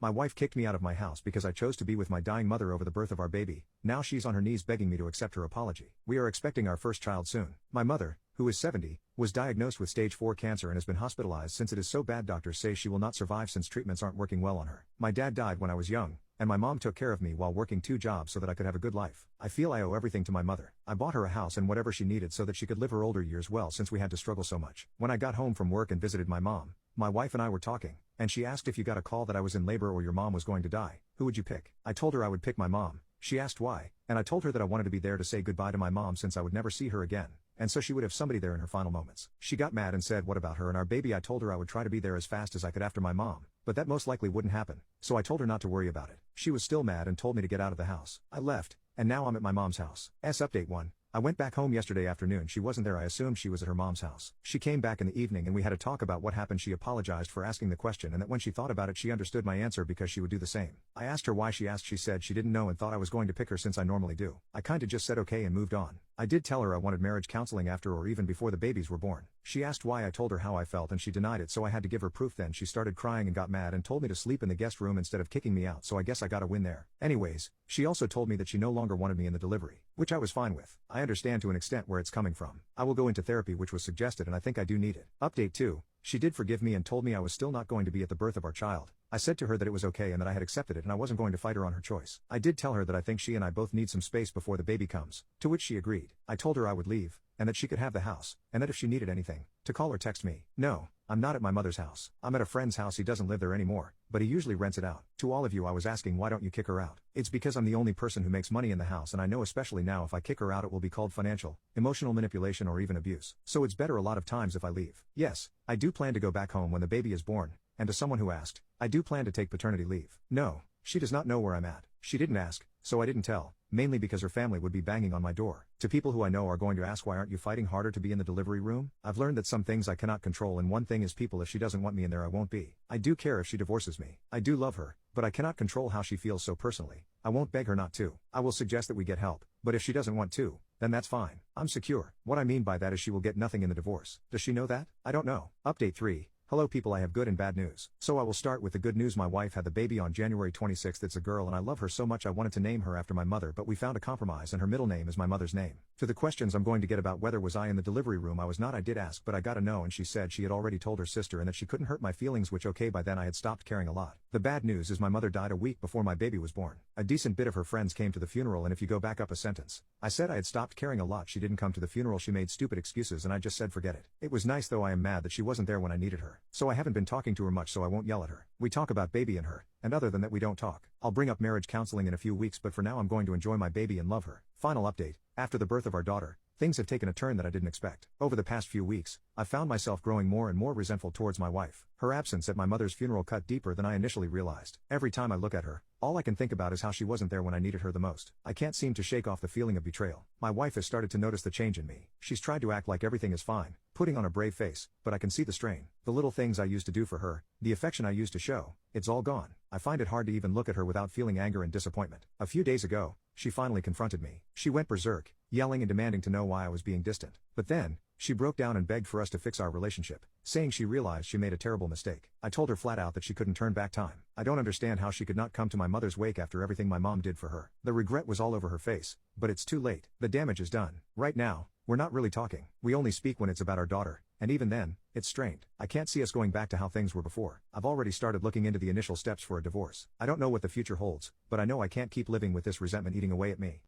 My wife kicked me out of my house because I chose to be with my dying mother over the birth of our baby. Now she's on her knees begging me to accept her apology. We are expecting our first child soon. My mother, who is 70, was diagnosed with stage 4 cancer and has been hospitalized since it is so bad doctors say she will not survive since treatments aren't working well on her. My dad died when I was young, and my mom took care of me while working 2 jobs so that I could have a good life. I feel I owe everything to my mother. I bought her a house and whatever she needed so that she could live her older years well since we had to struggle so much. When I got home from work and visited my mom, my wife and I were talking, and she asked if you got a call that I was in labor or your mom was going to die, who would you pick? I told her I would pick my mom. She asked why, and I told her that I wanted to be there to say goodbye to my mom since I would never see her again, and so she would have somebody there in her final moments. She got mad and said what about her and our baby? I told her I would try to be there as fast as I could after my mom, but that most likely wouldn't happen, so I told her not to worry about it. She was still mad and told me to get out of the house. I left, and now I'm at my mom's house. Update 1. I went back home yesterday afternoon. She wasn't there. I assumed she was at her mom's house. She came back in the evening and we had a talk about what happened. She apologized for asking the question and that when she thought about it she understood my answer because she would do the same. I asked her why she asked. She said she didn't know and thought I was going to pick her since I normally do. I kinda just said okay and moved on. I did tell her I wanted marriage counseling after or even before the babies were born. She asked why. I told her how I felt and she denied it, so I had to give her proof. Then she started crying and got mad and told me to sleep in the guest room instead of kicking me out, so I guess I got a win there. Anyways, she also told me that she no longer wanted me in the delivery, which I was fine with. I understand to an extent where it's coming from. I will go into therapy, which was suggested, and I think I do need it. Update 2. She did forgive me and told me I was still not going to be at the birth of our child. I said to her that it was okay and that I had accepted it and I wasn't going to fight her on her choice. I did tell her that I think she and I both need some space before the baby comes, to which she agreed. I told her I would leave, and that she could have the house, and that if she needed anything, to call or text me. No, I'm not at my mother's house. I'm at a friend's house. He doesn't live there anymore, but he usually rents it out. To all of you I was asking why don't you kick her out? It's because I'm the only person who makes money in the house, and I know especially now if I kick her out it will be called financial, emotional manipulation or even abuse. So it's better a lot of times if I leave. Yes, I do plan to go back home when the baby is born, and to someone who asked, I do plan to take paternity leave. No, she does not know where I'm at. She didn't ask, so I didn't tell, mainly because her family would be banging on my door. To people who I know are going to ask why aren't you fighting harder to be in the delivery room? I've learned that some things I cannot control, and one thing is people. If she doesn't want me in there I won't be. I do care if she divorces me. I do love her, but I cannot control how she feels, so personally, I won't beg her not to. I will suggest that we get help, but if she doesn't want to, then that's fine. I'm secure. What I mean by that is she will get nothing in the divorce. Does she know that? I don't know. Update 3. Hello people, I have good and bad news. So I will start with the good news. My wife had the baby on January 26th. It's a girl and I love her so much I wanted to name her after my mother, but we found a compromise and her middle name is my mother's name. To the questions I'm going to get about whether was I in the delivery room, I was not. I did ask, but I got a no, and she said she had already told her sister and that she couldn't hurt my feelings, which okay, by then I had stopped caring a lot. The bad news is my mother died a week before my baby was born. A decent bit of her friends came to the funeral, and if you go back up a sentence, I said I had stopped caring a lot. She didn't come to the funeral. She made stupid excuses and I just said forget it. It was nice though. I am mad that she wasn't there when I needed her. So I haven't been talking to her much, so I won't yell at her. We talk about baby and her, and other than that we don't talk. I'll bring up marriage counseling in a few weeks, but for now I'm going to enjoy my baby and love her. Final update. After the birth of our daughter, things have taken a turn that I didn't expect. Over the past few weeks, I found myself growing more and more resentful towards my wife. Her absence at my mother's funeral cut deeper than I initially realized. Every time I look at her, all I can think about is how she wasn't there when I needed her the most. I can't seem to shake off the feeling of betrayal. My wife has started to notice the change in me. She's tried to act like everything is fine, putting on a brave face, but I can see the strain. The little things I used to do for her, the affection I used to show, it's all gone. I find it hard to even look at her without feeling anger and disappointment. A few days ago, she finally confronted me. She went berserk, yelling and demanding to know why I was being distant. But then, she broke down and begged for us to fix our relationship, saying she realized she made a terrible mistake. I told her flat out that she couldn't turn back time. I don't understand how she could not come to my mother's wake after everything my mom did for her. The regret was all over her face, but it's too late. The damage is done. Right now, we're not really talking. We only speak when it's about our daughter, and even then, it's strained. I can't see us going back to how things were before. I've already started looking into the initial steps for a divorce. I don't know what the future holds, but I know I can't keep living with this resentment eating away at me.